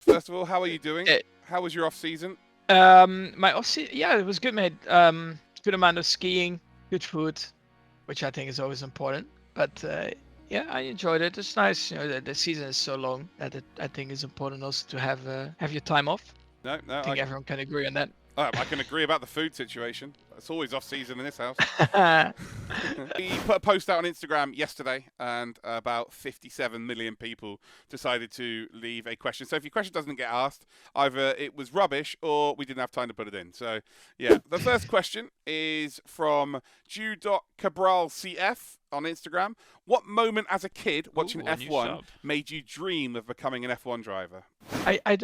First of all, how are you doing? Eh, How was your off season? my off season, yeah, it was good, mate. Good amount of skiing, good food, which I think is always important. But yeah, I enjoyed it. It's nice, the season is so long that I think it's important also to have your time off. No, I no, think everyone can agree on that. I can agree about the food situation. It's always off season in this house. We put a post out on Instagram yesterday, and about 57 million people decided to leave a question. So if your question doesn't get asked, either it was rubbish or we didn't have time to put it in. So yeah, the first question is from Jude.Cabral CF on Instagram. What moment as a kid watching Ooh, a new F1 sub. made you dream of becoming an F1 driver?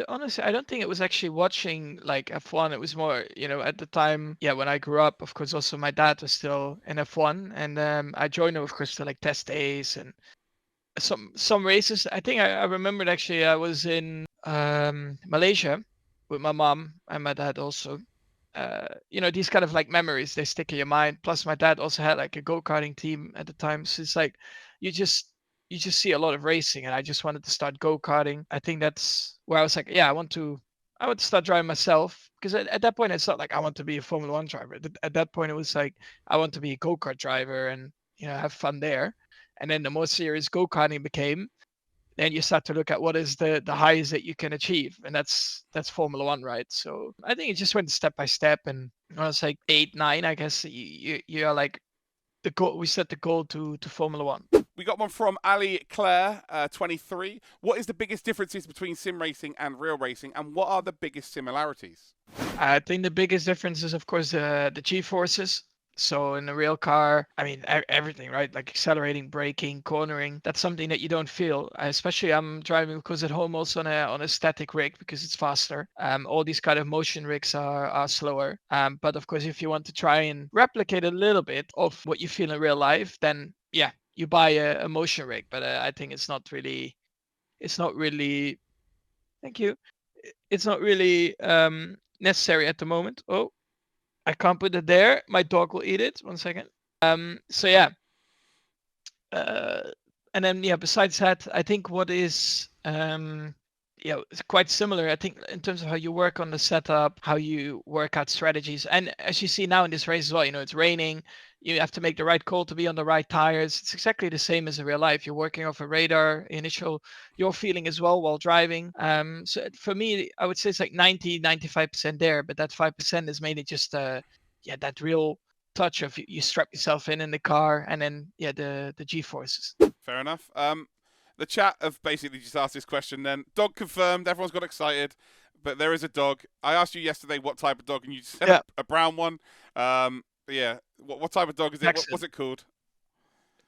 Honestly, I don't think it was actually watching like F1. It was more, at the time, yeah, when I grew up, of course, also my dad was still in F1, and I joined him, of course, to like test days and some races. I think I remembered actually I was in Malaysia with my mom and my dad also. These kind of like memories, they stick in your mind. Plus, my dad also had like a go-karting team at the time, so it's like you just you just see a lot of racing, and I just wanted to start go-karting. I think that's where I was like, yeah, I want to start driving myself because at that point it's not like I want to be a Formula One driver. At that point it was like I want to be a go-kart driver and have fun there. And then the more serious go-karting became, then you start to look at what is the highest that you can achieve, and that's Formula One, right? So I think it just went step by step, and when I was like 8, 9, I guess you're like the goal. We set the goal to Formula One. We got one from Ali Claire, 23. What is the biggest differences between sim racing and real racing, and what are the biggest similarities? I think the biggest difference is, of course, the G forces. So in a real car, I mean everything, right? Like accelerating, braking, cornering. That's something that you don't feel. Especially I'm driving, of course, at home also on a static rig because it's faster. All these kind of motion rigs are slower. But of course, if you want to try and replicate a little bit of what you feel in real life, then yeah, you buy a motion rig. But I think it's not really. It's not really. Thank you. It's not really necessary at the moment. Oh, I can't put it there. My dog will eat it. 1 second. So yeah. Uh, and then yeah, besides that, I think what is it's quite similar. I think in terms of how you work on the setup, how you work out strategies, and as you see now in this race as well, it's raining. You have to make the right call to be on the right tires. It's exactly the same as in real life. You're working off a radar initial, your feeling as well while driving. So for me, I would say it's like 95% there, but that 5% is mainly just that real touch of you strap yourself in the car, and then yeah, the G forces. Fair enough. The chat have basically just asked this question then. Dog confirmed. Everyone's got excited. But there is a dog. I asked you yesterday what type of dog, and you said Yeah, a brown one. Yeah. What type of dog is it? What's Jackson. it called?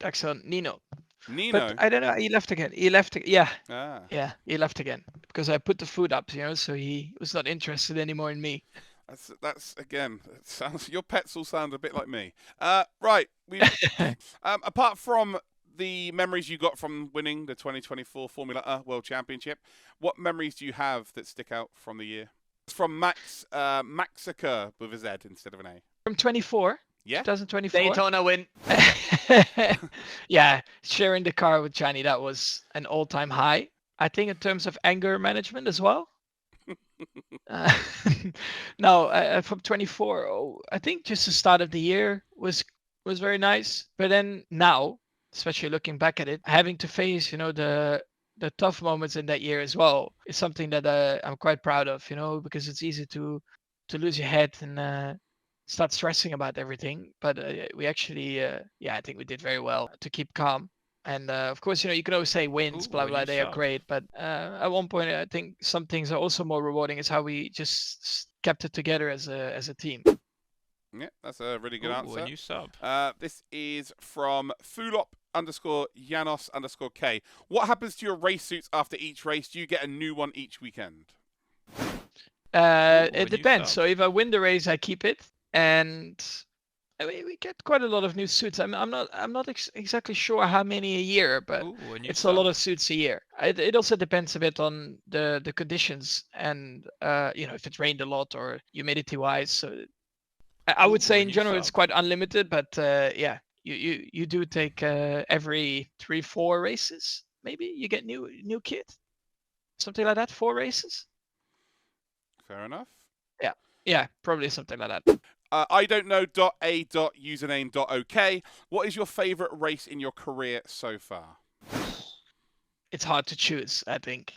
Jackson Nino. But Nino. I don't know. He left again. Yeah, Ah. yeah. He left again because I put the food up. So he was not interested anymore in me. That's again. It sounds your pets all sound a bit like me. Right. We apart from the memories you got from winning the 2024 Formula World Championship, what memories do you have that stick out from the year? It's from Maxica with a Z instead of an A. From 24, Yeah. 2024. Daytona win. Yeah, sharing the car with Johnny, that was an all-time high. I think in terms of anger management as well. Uh, no, from 24, I think just the start of the year was very nice. But then now, especially looking back at it, having to face, the tough moments in that year as well is something that I'm quite proud of, because it's easy to lose your head and start stressing about everything. But we actually, I think we did very well to keep calm. And of course, you can always say wins, Ooh, blah a blah. new They are sub. great, but at one point, I think some things are also more rewarding. Is how we just kept it together as a team. Yeah, that's a really good Ooh, a answer. new sub. This is from Fulop_Janos_K. What happens to your race suits after each race? Do you get a new one each weekend? Ooh, It a new depends. sub. So if I win the race, I keep it, and I mean, we get quite a lot of new suits. I'm not exactly sure how many a year, but Ooh, a new it's a lot sub. of suits a year. It also depends a bit on the conditions and if it rained a lot or humidity wise. So I would Ooh, say a in new general it's sub. quite unlimited, but yeah, you do take every 3-4 races maybe you get new kit. something like that. 4 races. Fair enough. Yeah, probably something like that. I don't know. .a.username.ok. What is your favorite race in your career so far? It's hard to choose, I think.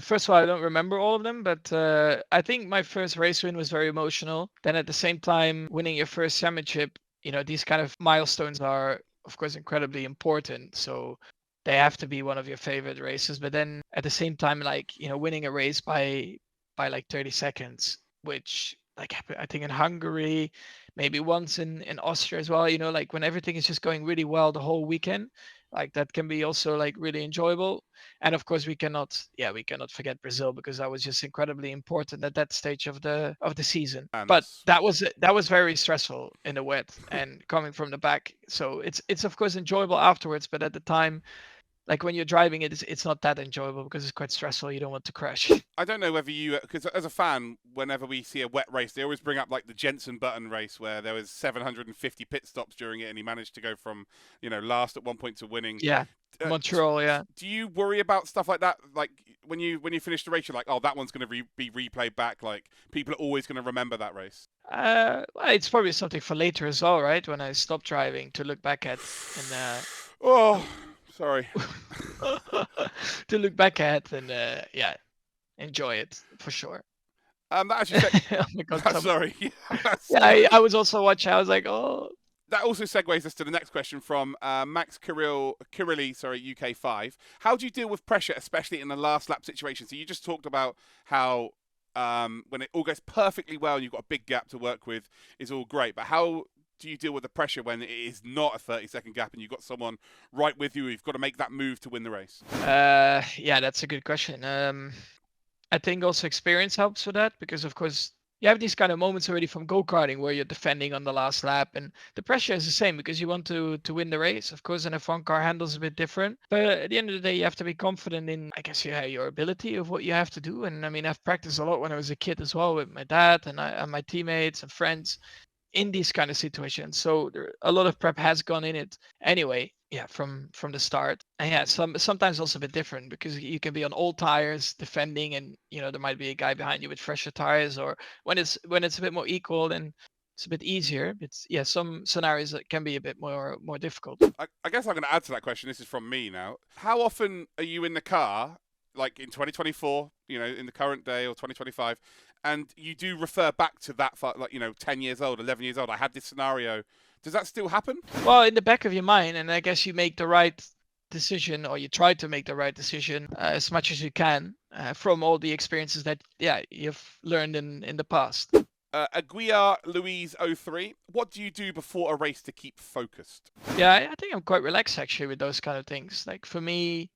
First of all, I don't remember all of them, but I think my first race win was very emotional. Then at the same time, winning your first championship, these kind of milestones are, of course, incredibly important. So they have to be one of your favorite races. But then at the same time, like, winning a race by like 30 seconds, which like I think in Hungary, maybe once in Austria as well, like when everything is just going really well the whole weekend, like that can be also like really enjoyable. And of course we cannot forget Brazil, because that was just incredibly important at that stage of the season. But Ants. that was very stressful in the wet and coming from the back. So it's of course enjoyable afterwards, but at the time, like when you're driving it's not that enjoyable because it's quite stressful. You don't want to crash. I don't know whether you, because as a fan, whenever we see a wet race, they always bring up like the Jensen Button race where there was 750 pit stops during it, and he managed to go from last at one point to winning. Yeah, Montreal. Yeah. Do you worry about stuff like that? Like when you finish the race, you're like, oh, that one's going to be replayed back. Like people are always going to remember that race. Well, it's probably something for later as well, right? When I stop driving to look back at and Oh, sorry. to look back at and yeah, enjoy it for sure. That actually. Oh my God, Sorry. Yeah, I was also watching. I was like, oh. That also segues us to the next question from Max Kirilli, sorry, UK5. How do you deal with pressure, especially in the last lap situation? So you just talked about how when it all goes perfectly well and you've got a big gap to work with, is all great. But how do you deal with the pressure when it is not a 30-second gap and you've got someone right with you? You've got to make that move to win the race. Yeah, that's a good question. I think also experience helps with that, because of course you have these kind of moments already from go-karting where you're defending on the last lap, and the pressure is the same because you want to win the race. Of course, an F1 car handles a bit different, but at the end of the day, you have to be confident in, I guess, your ability of what you have to do. And I mean, I've practiced a lot when I was a kid as well with my dad and my teammates and friends in these kind of situations. So a lot of prep has gone in it anyway. Yeah, from the start. And yeah, sometimes also a bit different because you can be on old tires defending, and there might be a guy behind you with fresher tires. Or when it's a bit more equal, then it's a bit easier. It's some scenarios that can be a bit more difficult. I guess I'm going to add to that question. This is from me now. How often are you in the car, like in 2024, in the current day, or 2025, and you do refer back to that, like 10 years old, 11 years old? I had this scenario. Does that still happen? Well, in the back of your mind, and I guess you make the right decision, or you try to make the right decision as much as you can from all the experiences that you've learned in the past. Aguiar Louise 03. What do you do before a race to keep focused? Yeah, I think I'm quite relaxed actually with those kind of things. Like for me,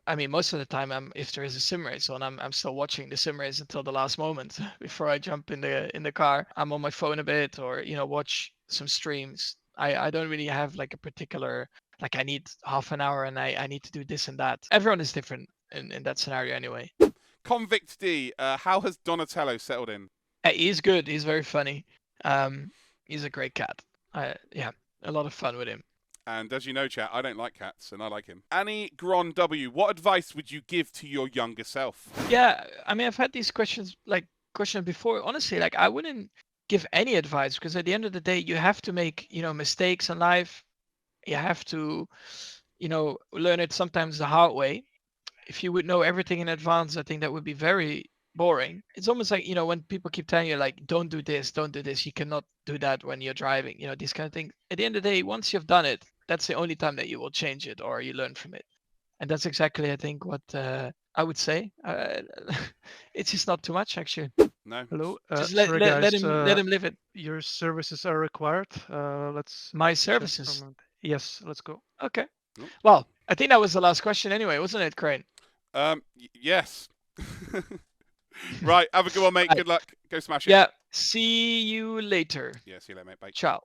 I mean, most of the time, if there is a sim race on, I'm still watching the sim race until the last moment before I jump in the car. I'm on my phone a bit, or watch some streams. I don't really have like a particular, like I need half an hour and I need to do this and that. Everyone is different in that scenario anyway. Convict D. How has Donatello settled in? He's good. He's very funny. He's a great cat. Yeah, a lot of fun with him. And as you know, chat, I don't like cats, and I like him. Annie Gron W, what advice would you give to your younger self? Yeah, I mean, I've had these questions before. Honestly, like I wouldn't give any advice, because at the end of the day, you have to make mistakes in life. You have to learn it sometimes the hard way. If you would know everything in advance, I think that would be very boring. It's almost like when people keep telling you like, don't do this, don't do this, you cannot do that when you're driving, these kind of things. At the end of the day, once you've done it, that's the only time that you will change it or you learn from it. And that's exactly, I think, what I would say. It's just not too much, actually. No. Hello. Just sorry, guys, let him live it. Your services are required. Let's My check services. Yes, let's go. Okay. Nope. Well, I think that was the last question anyway, wasn't it, Crane? Yes. Right. Have a good one, mate. Good luck. Go smash it. Yeah. See you later. Yeah. See you later, mate. Bye. Ciao.